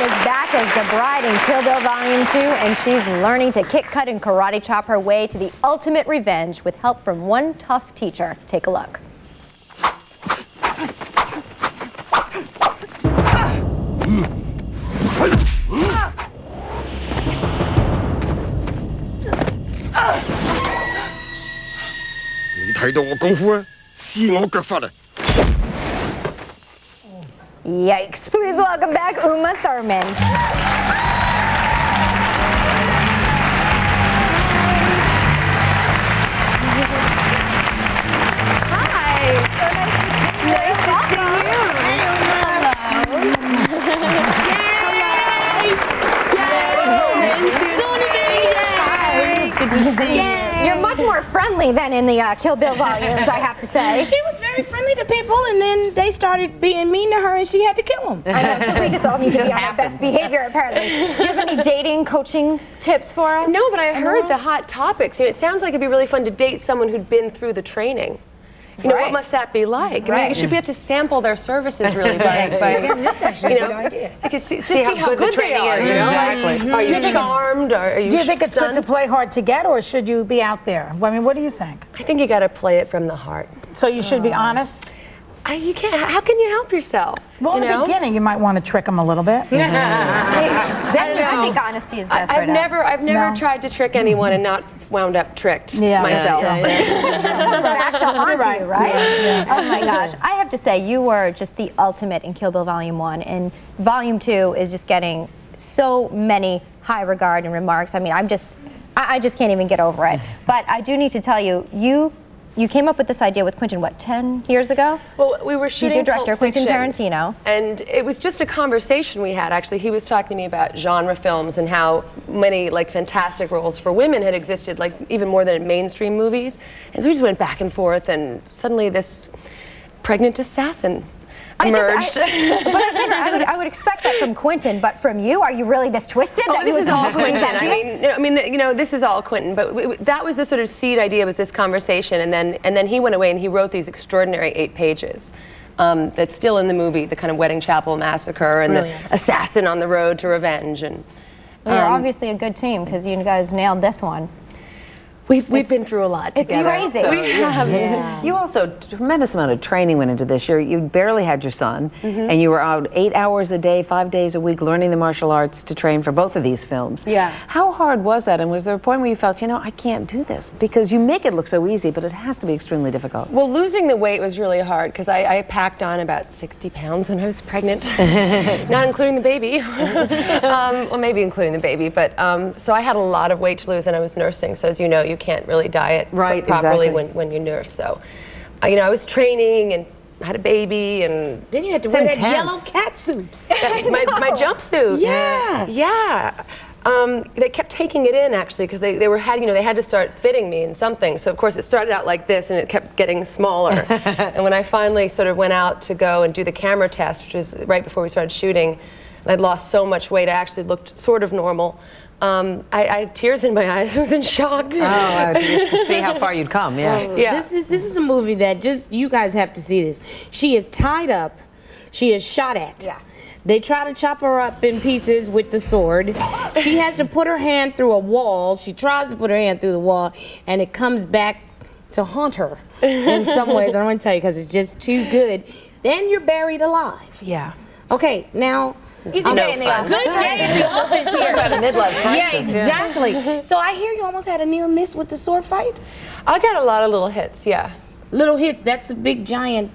is back as the bride in Kill Bill Volume 2, and she's learning to kick, cut, and karate chop her way to the ultimate revenge with help from one tough teacher. Take a look. Yikes. Please welcome back Uma Thurman. Hi. Nice to see you. It's good to see you. You're much more friendly than in the Kill Bill volumes, I have to say. She was very friendly to people, and then they started being mean to her, and she had to kill them. I know, so we just all need to be on our best behavior, apparently. Do you have any dating coaching tips for us? No, but I heard the hot topics. You know, it sounds like it'd be really fun to date someone who'd been through the training. You know, what must that be like? I mean, you should be able to sample their services really by That's actually a good idea. I could see how good the training is. You know? Exactly. Are you charmed? Are you Do you think it's good stunned? to play hard to get, or should you be out there? I mean, what do you think? I think you got to play it from the heart. So you should be honest? You can't. How can you help yourself? Well, in the beginning, you might want to trick them a little bit. I think honesty is best I've never tried to trick anyone and not wound up tricked myself. It just comes back to haunt you, right? Yeah. Oh my gosh. I have to say, you were just the ultimate in Kill Bill Volume 1, and Volume 2 is just getting so many high regard and remarks. I mean, I just can't even get over it. But I do need to tell you, you came up with this idea with Quentin, what, 10 years ago? Well, we were shooting He's your director, Pulp Quentin Fiction, Tarantino. and it was just a conversation we had, actually. He was talking to me about genre films and how many, like, fantastic roles for women had existed, like, even more than in mainstream movies. And so we just went back and forth, and suddenly this pregnant assassin emerged. I would expect that from Quentin, but from you, are you really this twisted? Oh, this is all Quentin. I mean, you know, this is all Quentin. But that was the sort of seed idea, was this conversation, and then he went away and he wrote these extraordinary 8 pages. That's still in the movie, the kind of Wedding Chapel Massacre and the assassin on the road to revenge. And well, you're obviously a good team because you guys nailed this one. We've been through a lot together. It's crazy. So, we have. You also, tremendous amount of training went into this. You barely had your son, and you were out 8 hours a day, 5 days a week, learning the martial arts to train for both of these films. Yeah. How hard was that, and was there a point where you felt, you know, I can't do this? Because you make it look so easy, but it has to be extremely difficult. Well, losing the weight was really hard because I packed on about 60 pounds when I was pregnant, not including the baby. Well, maybe including the baby, but so I had a lot of weight to lose, and I was nursing. So as you know, you can't really diet properly when you nurse. So, you know, I was training and had a baby, and then you had to wear that yellow cat suit. my jumpsuit. Yeah. They kept taking it in actually because they had to start fitting me in something. So of course it started out like this and it kept getting smaller. And when I finally sort of went out to go and do the camera test, which was right before we started shooting, and I'd lost so much weight, I actually looked sort of normal. I had tears in my eyes. I was in shock. Just to see how far you'd come. This is a movie that you guys have to see this. She is tied up. She is shot at. Yeah. They try to chop her up in pieces with the sword. She has to put her hand through a wall. She tries to put her hand through the wall, and it comes back to haunt her in some ways. I don't want to tell you because it's just too good. Then you're buried alive. Yeah. Okay, now. Easy day in the office. Good day in the office here. About a midlife crisis. Yeah, exactly. So I hear you almost had a near miss with the sword fight. I got a lot of little hits, yeah. Little hits, that's a big giant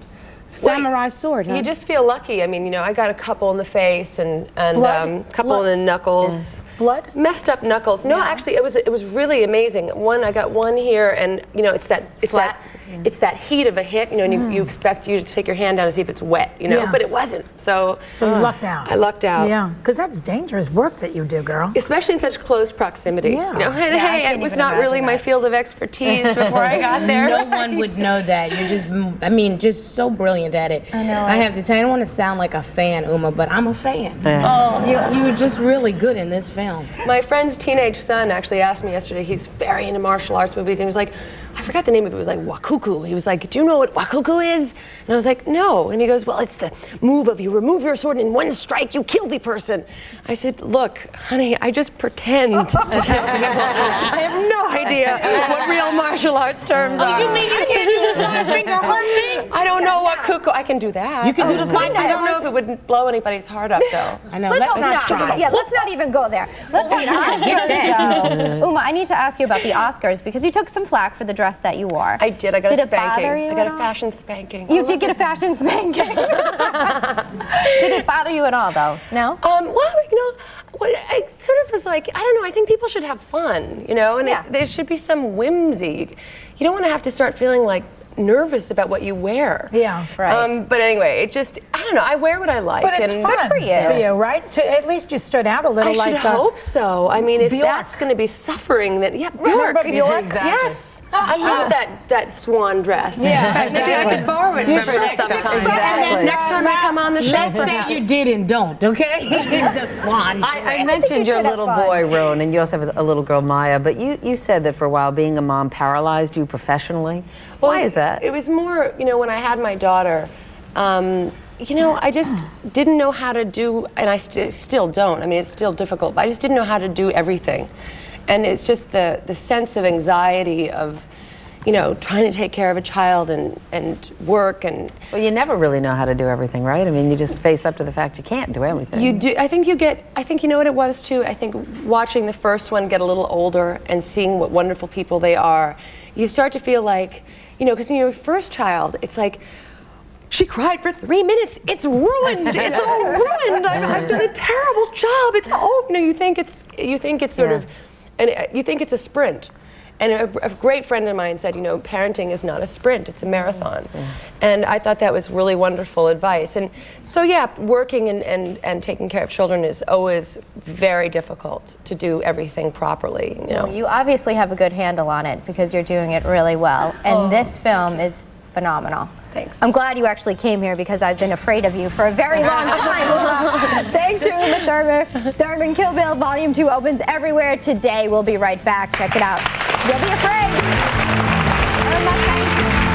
samurai sword, huh? You just feel lucky. I mean, you know, I got a couple in the face and couple in the knuckles. Blood? Messed up knuckles. No, actually, it was really amazing. I got one here, and you know, it's that heat of a hit, you know, and you expect you to take your hand down to see if it's wet, you know, but it wasn't. So you lucked out. I lucked out. Yeah, because that's dangerous work that you do, girl. Especially in such close proximity. Yeah. You know, hey, it was not really my field of expertise before I got there. No one would know that. You're just so brilliant at it. I know. I have to tell you, I don't want to sound like a fan, Uma, but I'm a fan. Oh, you were just really good in this film. My friend's teenage son actually asked me yesterday, he's very into martial arts movies, and he was like, I forgot the name of it. It was like wakuku. He was like, do you know what wakuku is? And I was like, no. And he goes, well, it's the move of you remove your sword and in one strike you kill the person. I said, look, honey, I just pretend to kill people. I have no idea what real martial arts terms are. You mean you can't do the 5-finger heart thing? I don't know what wakuku. I can do that. You can do the I don't know if it would blow anybody's heart up though. I know. Let's Let's hope not not. try. Yeah, let's not even go there. Let's talk Oscars, though. Uma, I need to ask you about the Oscars because you took some flack for the dress that you wore. I did. I got a Did it spanking. bother you I got at a all? fashion spanking. You did get a fashion spanking. Did it bother you at all, though? No? Well, you know, I sort of was like, I don't know, I think people should have fun, you know, and Yeah. there should be some whimsy. You don't want to have to start feeling like nervous about what you wear. Yeah. Right. But anyway, it just, I don't know, I wear what I like. But it's and fun for you. right? At least you stood out a I little should like hope so. I mean, if Bjork. that's going to be suffering, then yeah, Remember Bjork. Bjork? Exactly. Yes. I love that swan dress. Yeah, Maybe I exactly. could borrow it You for should. sometime. Exactly. Next time I come on the show, Let's say perhaps. you did and don't, okay? The swan. I you mentioned your should have little fun. boy, Roan, and you also have a little girl, Maya, but you said that for a while being a mom paralyzed you professionally. Why is that? It was more, you know, when I had my daughter, you know, I just didn't know how to do, and I still don't. I mean, it's still difficult, but I just didn't know how to do everything. And it's just the sense of anxiety of, you know, trying to take care of a child and work and. Well, you never really know how to do everything, right? I mean, you just face up to the fact you can't do everything. You do. I think you know what it was too. I think watching the first one get a little older and seeing what wonderful people they are, you start to feel like, you know, because when you're your first child, it's like, she cried for 3 minutes. It's ruined. It's all ruined. I've done a terrible job. It's oh no. You think it's sort of, and you think it's a sprint. And a great friend of mine said, you know, parenting is not a sprint, it's a marathon. And I thought that was really wonderful advice. And so, yeah, working and taking care of children is always very difficult to do everything properly, you know. Well, you obviously have a good handle on it because you're doing it really well. And this film is phenomenal. Thanks. I'm glad you actually came here because I've been afraid of you for a very long time. Uma. Thanks to Uma Thurman. Thurman Kill Bill Volume 2 opens everywhere today. We'll be right back. Check it out. You'll be afraid. Uma, thank you.